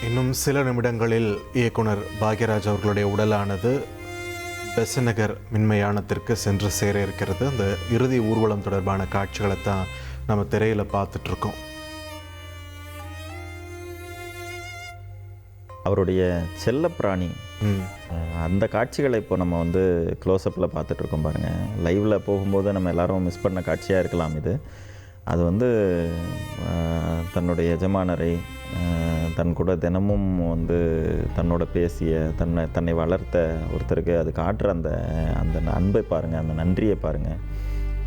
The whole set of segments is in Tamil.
இன்னும் சில நிமிடங்களில் இயக்குனர் பாக்யராஜ் அவர்களுடைய உடலானது பெசன்ட் நகர் மின்மயானத்திற்கு சென்று சேர இருக்கிறது. அந்த இறுதி ஊர்வலம் தொடர்பான காட்சிகளை தான் நம்ம திரையில் பார்த்துட்ருக்கோம். அவருடைய செல்லப்பிராணி அந்த காட்சிகளை இப்போ நம்ம வந்து க்ளோஸ்அப்பில் பார்த்துட்ருக்கோம் பாருங்கள். லைவில் போகும்போது நம்ம எல்லோரும் மிஸ் பண்ண காட்சியாக இருக்கலாம் இது. அது வந்து தன்னுடைய எஜமானரை தன் கூட தினமும் வந்து தன்னோட பேசிய தன்னை வளர்த்த ஒருத்தருக்கு அது காட்டுற அந்த அன்பை பாருங்கள், அந்த நன்றியை பாருங்கள்.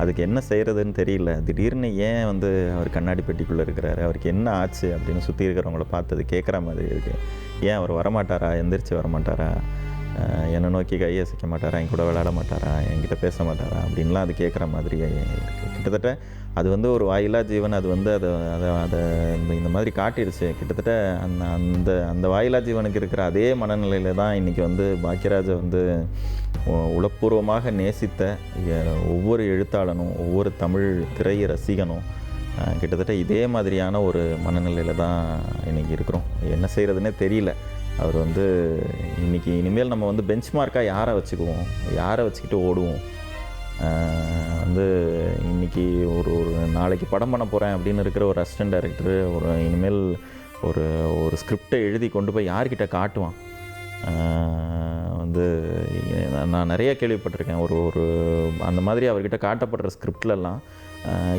அதுக்கு என்ன செய்கிறதுன்னு தெரியல. திடீர்னு ஏன் வந்து அவர் கண்ணாடி பெட்டிக்குள்ளே இருக்கிறாரு, அவருக்கு என்ன ஆச்சு அப்படின்னு சுற்றி இருக்கிறவங்கள பார்த்து அது கேட்குற மாதிரி இருக்குது. ஏன் அவர் வரமாட்டாரா, எந்திரிச்சு வரமாட்டாரா, என்னை நோக்கி கையை அசைக்க மாட்டாரா, என் கூட விளையாட மாட்டாரா, என்கிட்ட பேச மாட்டாரா அப்படின்லாம் அது கேட்குற மாதிரியே இருக்குது. கிட்டத்தட்ட அது வந்து ஒரு வாயிலா ஜீவன். அது வந்து அதை இந்த மாதிரி காட்டிடுச்சு. கிட்டத்தட்ட அந்த வாயிலா ஜீவனுக்கு இருக்கிற அதே மனநிலையில் தான் இன்றைக்கி வந்து பாக்யராஜை வந்து உளப்பூர்வமாக நேசித்த ஒவ்வொரு எழுத்தாளனும் ஒவ்வொரு தமிழ் திரை ரசிகனும் கிட்டத்தட்ட இதே மாதிரியான ஒரு மனநிலையில் தான் இன்றைக்கி இருக்கிறோம். என்ன செய்கிறதுனே தெரியல. அவர் வந்து இனிமேல் நம்ம வந்து பெஞ்ச் மார்க்காக யாரை வச்சுக்குவோம், யாரை வச்சுக்கிட்டு ஓடுவோம். வந்து இன்றைக்கி ஒரு நாளைக்கு படம் பண்ண போகிறேன் அப்படின்னு இருக்கிற ஒரு அசிஸ்டன்ட் டைரக்டர் இனிமேல் ஒரு ஸ்கிரிப்டை எழுதி கொண்டு போய் யார்கிட்ட காட்டுவான். வந்து நான் நிறைய கேள்விப்பட்டிருக்கேன். ஒரு அந்த மாதிரி அவர்கிட்ட காட்டப்படுற ஸ்கிரிப்ட்லலாம்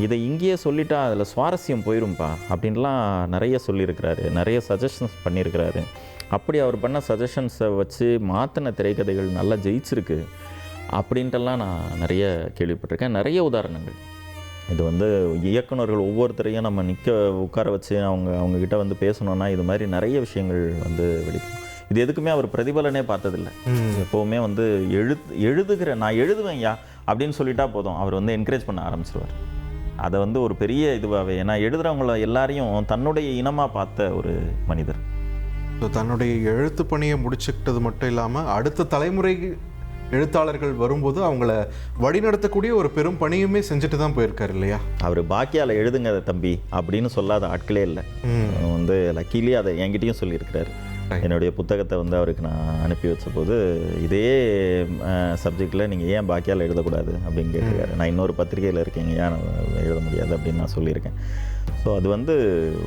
இதை இங்கேயே சொல்லிட்டா அதில் சுவாரஸ்யம் போயிரும்பா அப்படின்லாம் நிறைய சொல்லியிருக்கிறாரு, நிறைய சஜஷன்ஸ் பண்ணியிருக்கிறாரு. அப்படி அவர் பண்ண சஜஷன்ஸை வச்சு மாற்றின திரைக்கதைகள் நல்லா ஜெயிச்சிருக்கு அப்படின்ட்டுலாம் நான் நிறைய கேள்விப்பட்டிருக்கேன். நிறைய உதாரணங்கள். இது வந்து இயக்குனர்கள் ஒவ்வொருத்தரையும் நம்ம உட்கார வச்சு அவங்கக்கிட்ட வந்து பேசணுன்னா இது மாதிரி நிறைய விஷயங்கள் வந்து வெளிக்கும். இது எதுக்குமே அவர் பிரதிபலனே பார்த்ததில்லை. எப்போவுமே வந்து நான் எழுதுவேன்யா அப்படின்னு சொல்லிட்டா போதும், அவர் வந்து என்கரேஜ் பண்ண ஆரம்பிச்சிருவார். அதை வந்து ஒரு பெரிய இதுவாகவே, ஏன்னா எழுதுகிறவங்கள எல்லாரையும் தன்னுடைய இனமாக பார்த்த ஒரு மனிதர். தன்னுடைய எழுத்து பணியை முடிச்சுக்கிட்டது மட்டும் இல்லாமல் அடுத்த தலைமுறை எழுத்தாளர்கள் வரும்போது அவங்கள வழிநடத்தக்கூடிய ஒரு பெரும் பணியுமே செஞ்சுட்டு தான் போயிருக்காரு இல்லையா? அவர் பாக்கியால் எழுதுங்க தம்பி அப்படின்னு சொல்லாத ஆட்களே இல்லை. வந்து லக்கிலே அதை என்கிட்டையும் சொல்லியிருக்கிறாரு. என்னுடைய புத்தகத்தை வந்து அவருக்கு நான் அனுப்பி வச்ச போது இதே சப்ஜெக்டில் நீங்கள் ஏன் பாக்கியால் எழுதக்கூடாது அப்படின்னு கேட்டிருக்காரு. நான் இன்னொரு பத்திரிகையில் இருக்கேங்க, ஏன் எழுத முடியாது அப்படின்னு நான் சொல்லியிருக்கேன். ஸோ அது வந்து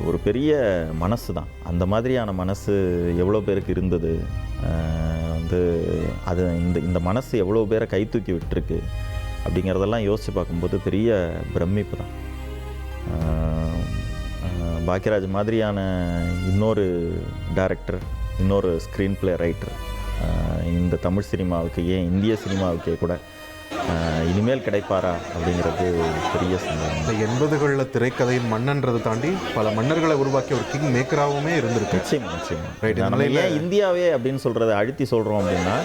ஒரு பெரிய மனசு தான். அந்த மாதிரியான மனசு எவ்வளோ பேருக்கு இருந்தது, வந்து அது இந்த மனசு எவ்வளோ பேரை கை தூக்கி விட்டுருக்கு அப்படிங்கிறதெல்லாம் யோசித்து பார்க்கும்போது பெரிய பிரமிப்பு தான். பாக்யராஜ் மாதிரியான இன்னொரு டைரக்டர், இன்னொரு ஸ்க்ரீன் பிளே ரைட்டர் இந்த தமிழ் சினிமாவுக்கு, ஏன் இந்திய சினிமாவுக்கே கூட இனிமேல் கிடைப்பாரா அப்படிங்கிறது பெரிய சந்தேகம். இந்த 80களில் திரைக்கதையின் மன்னன்றதை தாண்டி பல மன்னர்களை உருவாக்கிய ஒரு கிங் மேக்கராகவுமே இருந்திருக்கு. நிச்சயமா. நம்ம ஏன் இந்தியாவே அப்படின்னு சொல்கிறத அழுத்தி சொல்கிறோம் அப்படின்னா,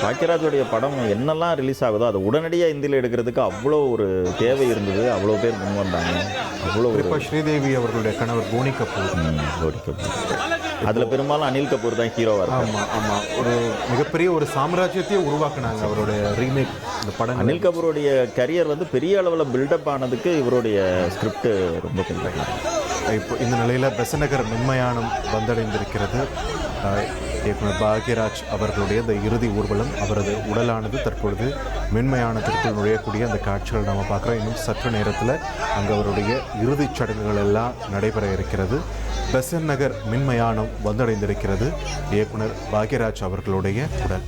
பாக்யராஜோடைய படம் என்னெல்லாம் ரிலீஸ் ஆகுதோ அதை உடனடியாக இந்தியில் எடுக்கிறதுக்கு அவ்வளோ ஒரு தேவை இருந்தது. அவ்வளோ பேர் முன் வந்தாங்க. அவ்வளோ ஸ்ரீதேவி அவர்களுடைய கணவர் போனி கபூர், அதில் பெரும்பாலும் அனில் கபூர் தான் ஹீரோவாக. ஆமாம், ஒரு மிகப்பெரிய ஒரு சாம்ராஜ்யத்தையே உருவாக்குனாங்க அவருடைய ரீமேக் இந்த படம். அனில் கபூருடைய கரியர் வந்து பெரிய அளவில் பில்டப் ஆனதுக்கு இவருடைய ஸ்கிரிப்ட் ரொம்ப பின்பற்றாங்க. இப்போ இந்த நிலையில் பெசன்ட் நகர் மின்மயானம் வந்தடைந்திருக்கிறது. இயக்குனர் பாக்யராஜ் அவர்களுடைய இந்த இறுதி ஊர்வலம், அவரது உடலானது தற்பொழுது மின்மயானத்திற்குள் நுழையக்கூடிய அந்த காட்சிகள் நாம் பார்க்குறோம். இன்னும் சற்று நேரத்தில் அங்கே அவருடைய இறுதிச் சடங்குகள் எல்லாம் நடைபெற இருக்கிறது. பெசன்ட் நகர் மின்மயானம் வந்தடைந்திருக்கிறது இயக்குனர் பாக்யராஜ் அவர்களுடைய உடல்.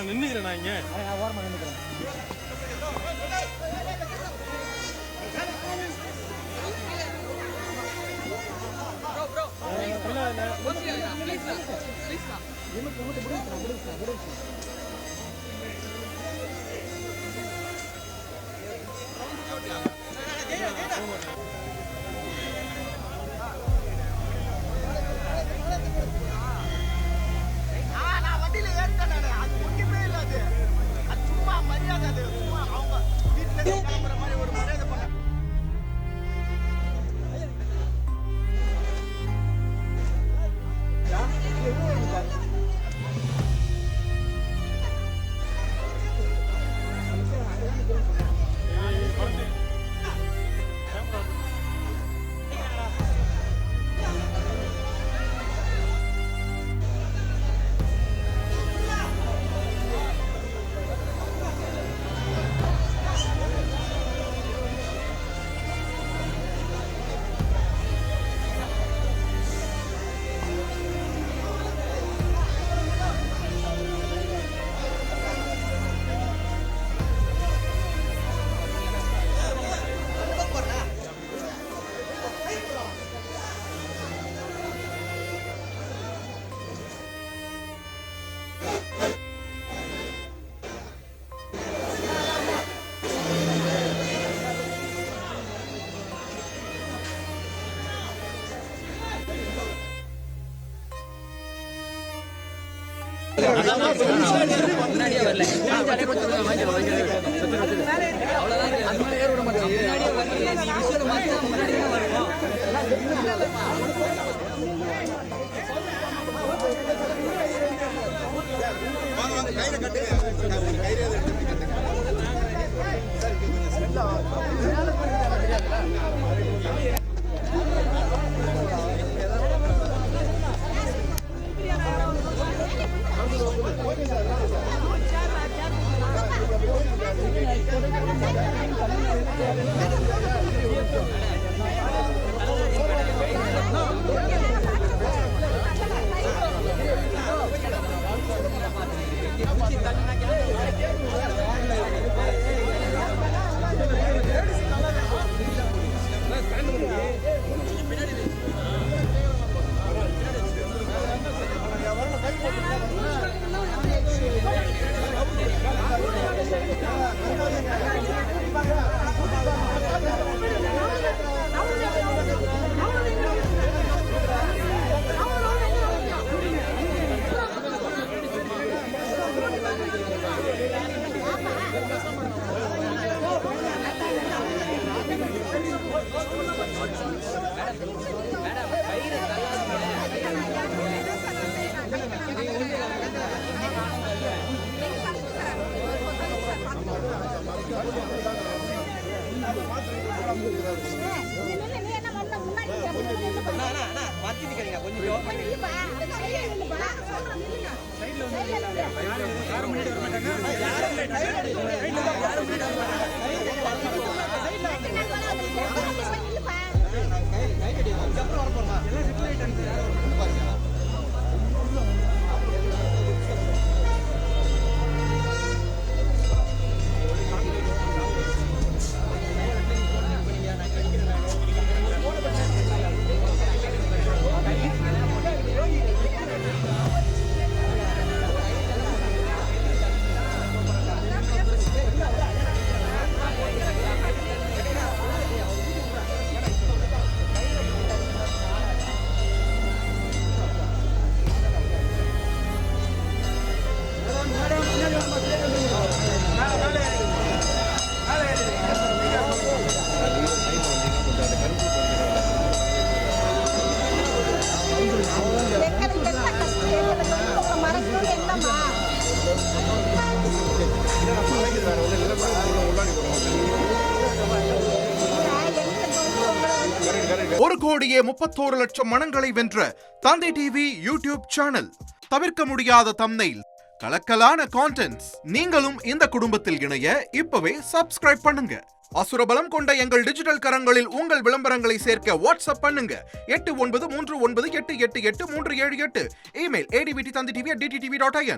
நின்னுக்கிறேன் நான் இங்க ஓரமா நின்னுக்கிறேன். $1,31,00,000 மனங்களை வென்ற தந்தை டிவி யூடியூப் சேனல். தவிர்க்க முடியாத தம்ப்நெயில், கலக்கலான கான்டென்ட்ஸ். நீங்களும் இந்த குடும்பத்தில் இணைய இப்பவே சப்ஸ்கிரைப் பண்ணுங்க. அசுரபலம் கொண்ட எங்கள் டிஜிட்டல் கரங்களில் உங்கள் விளம்பரங்களை சேர்க்க வாட்ஸ்அப் பண்ணுங்க. 8939888838. Email advtthanditv@dttv.in.